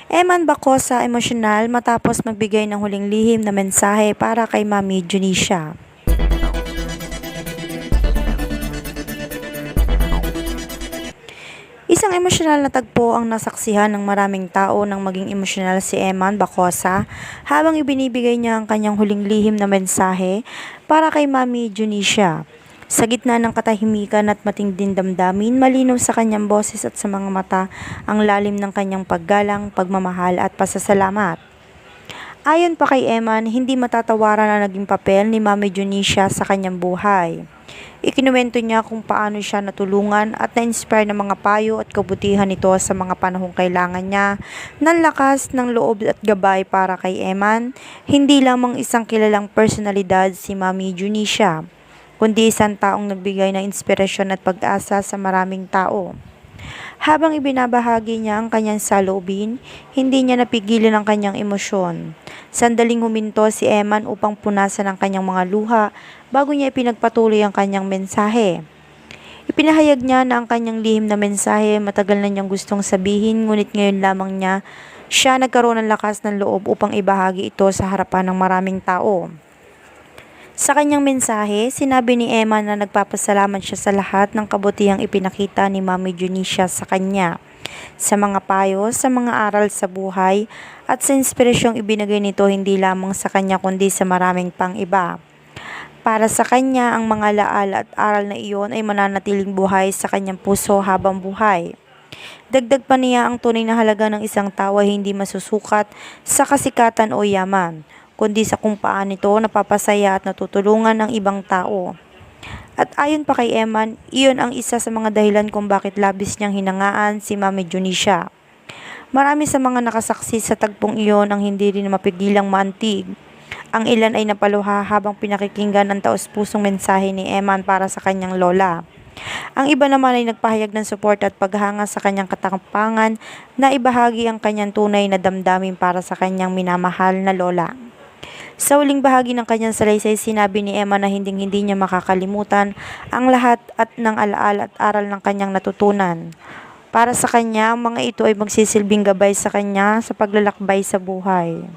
Eman bako sa emosyonal matapos magbigay ng huling lihim na mensahe para kay Mami Junisha. Isang emosyonal na tagpo ang nasaksihan ng maraming tao nang maging emosyonal si Eman Bacosa habang ibinibigay niya ang kanyang huling lihim na mensahe para kay Mami Junisha. Sa gitna ng katahimikan at matinding damdamin, malinaw sa kanyang boses at sa mga mata ang lalim ng kanyang paggalang, pagmamahal at pasasalamat. Ayon pa kay Eman, hindi matatawaran ang naging papel ni Mami Junisha sa kanyang buhay. Ikinuwento niya kung paano siya natulungan at na-inspire ng mga payo at kabutihan nito sa mga panahong kailangan niya ng lakas ng loob at gabay para kay Eman. Hindi lamang isang kilalang personalidad si Mami Junisha, kundi isang taong nagbigay ng inspirasyon at pag-asa sa maraming tao. Habang ibinabahagi niya ang kanyang saloobin, hindi niya napigilan ang kanyang emosyon. Sandaling huminto si Eman upang punasan ang kanyang mga luha bago niya ipinagpatuloy ang kanyang mensahe. Ipinahayag niya na ang kanyang lihim na mensahe matagal na niyang gustong sabihin, ngunit ngayon lamang siya nagkaroon ng lakas ng loob upang ibahagi ito sa harapan ng maraming tao. Sa kanyang mensahe, sinabi ni Eman na nagpapasalamat siya sa lahat ng kabutihang ipinakita ni Mami Junisha sa kanya, sa mga payo, sa mga aral sa buhay, at sa inspirasyong ibinigay nito hindi lamang sa kanya kundi sa maraming pang iba. Para sa kanya, ang mga laal at aral na iyon ay mananatiling buhay sa kanyang puso habang buhay. Dagdag pa niya ang tunay na halaga ng isang tao ay hindi masusukat sa kasikatan o yaman, kundi sa kung paano ito napapasaya at natutulungan ng ibang tao. At ayon pa kay Eman, iyon ang isa sa mga dahilan kung bakit labis niyang hinangaan si Mami Junisha. Marami sa mga nakasaksi sa tagpong iyon ang hindi rin mapigilang maantig. Ang ilan ay napaluha habang pinakikinggan ang taos-pusong mensahe ni Eman para sa kanyang lola. Ang iba naman ay nagpahayag ng suporta at paghanga sa kanyang katapangan na ibahagi ang kanyang tunay na damdamin para sa kanyang minamahal na lola. Sa huling bahagi ng kanyang salaysay, sinabi ni Eman na hinding-hindi niya makakalimutan ang lahat at ng alaala at aral ng kanyang natutunan. Para sa kanya, ang mga ito ay magsisilbing gabay sa kanya sa paglalakbay sa buhay.